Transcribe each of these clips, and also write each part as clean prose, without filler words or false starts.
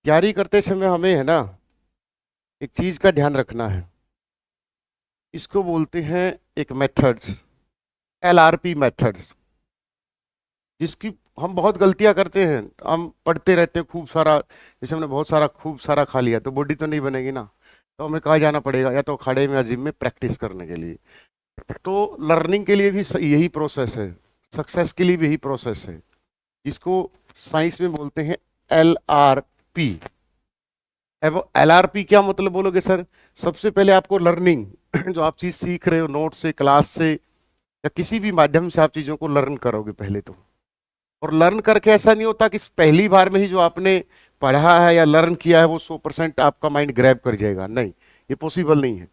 तैयारी करते समय हमें है ना एक चीज का ध्यान रखना है। इसको बोलते हैं एक मेथड्स, LRP मेथड्स, जिसकी हम बहुत गलतियां करते हैं। हम पढ़ते रहते हैं खूब सारा, जैसे हमने बहुत सारा खूब सारा खा लिया तो बॉडी तो नहीं बनेगी ना। तो हमें कहाँ जाना पड़ेगा, या तो अखाड़े में या जिम में प्रैक्टिस करने के लिए। तो लर्निंग के लिए भी यही प्रोसेस है, सक्सेस के लिए भी यही प्रोसेस है, जिसको साइंस में बोलते हैं LRP। अब LRP क्या मतलब बोलोगे सर? सबसे पहले आपको लर्निंग जो आप चीज सीख रहे हो नोट से, क्लास से, या किसी भी माध्यम से आप चीजों को लर्न करोगे पहले तो। और लर्न करके ऐसा नहीं होता कि पहली बार में ही जो आपने पढ़ा है या लर्न किया है वो 100% आपका माइंड ग्रैब कर जाएगा। नहीं, ये पॉसिबल नहीं है।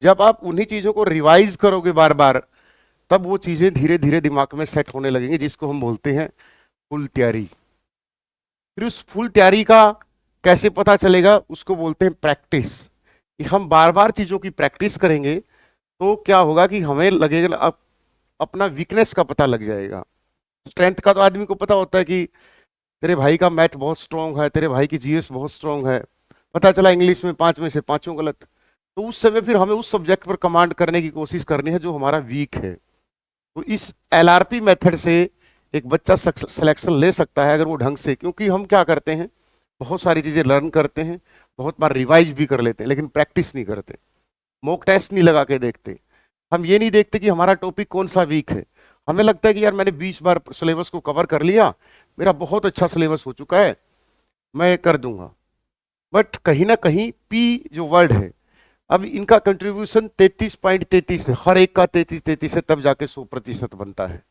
जब आप उन्हीं चीजों को रिवाइज करोगे बार बार, तब वो चीजें धीरे धीरे दिमाग में सेट होने लगेंगी, जिसको हम बोलते हैं फुल तैयारी। फिर उस फुल तैयारी का कैसे पता चलेगा, उसको बोलते हैं प्रैक्टिस। कि हम बार बार चीजों की प्रैक्टिस करेंगे तो क्या होगा कि हमें लगेगा अपना वीकनेस का पता लग जाएगा। स्ट्रेंथ का तो आदमी को पता होता है कि तेरे भाई का मैथ बहुत स्ट्रांग है, तेरे भाई की GS बहुत स्ट्रांग है। पता चला इंग्लिश में 5 में से 5 गलत। तो उस समय फिर हमें उस सब्जेक्ट पर कमांड करने की कोशिश करनी है जो हमारा वीक है। तो इस LRP मेथड से एक बच्चा सिलेक्शन ले सकता है अगर वो ढंग से, क्योंकि हम क्या करते हैं, बहुत सारी चीजें लर्न करते हैं, बहुत बार रिवाइज भी कर लेते हैं, लेकिन प्रैक्टिस नहीं करते। मॉक टेस्ट नहीं लगा के देखते। हम ये नहीं देखते कि हमारा टॉपिक कौन सा वीक है। हमें लगता है कि यार मैंने 20 बार सिलेबस को कवर कर लिया, मेरा बहुत अच्छा सिलेबस हो चुका है, मैं कर दूंगा। बट कहीं ना कहीं पी जो वर्ड है, अब इनका कंट्रीब्यूशन 33.33 है, हर एक का 33-33 है, तब जाके 100% बनता है।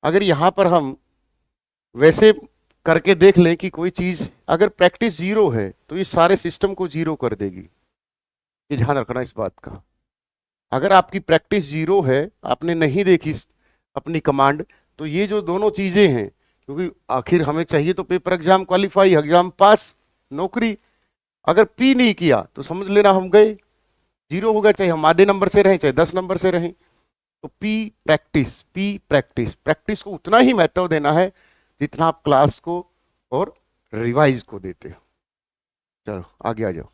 अगर यहाँ पर हम वैसे करके देख लें कि कोई चीज अगर प्रैक्टिस जीरो है तो ये सारे सिस्टम को जीरो कर देगी। ये ध्यान रखना इस बात का। अगर आपकी प्रैक्टिस जीरो है, आपने नहीं देखी अपनी कमांड, तो ये जो दोनों चीजें हैं, क्योंकि आखिर हमें चाहिए तो पेपर एग्जाम क्वालिफाई, एग्जाम पास, नौकरी। अगर पी नहीं किया तो समझ लेना हम गए, जीरो हो गया, चाहे हम आधे नंबर से रहें चाहे 10 नंबर से रहें। तो P practice, P practice, practice को उतना ही महत्व देना है जितना आप क्लास को और रिवाइज को देते हो। चलो आगे आ जाओ।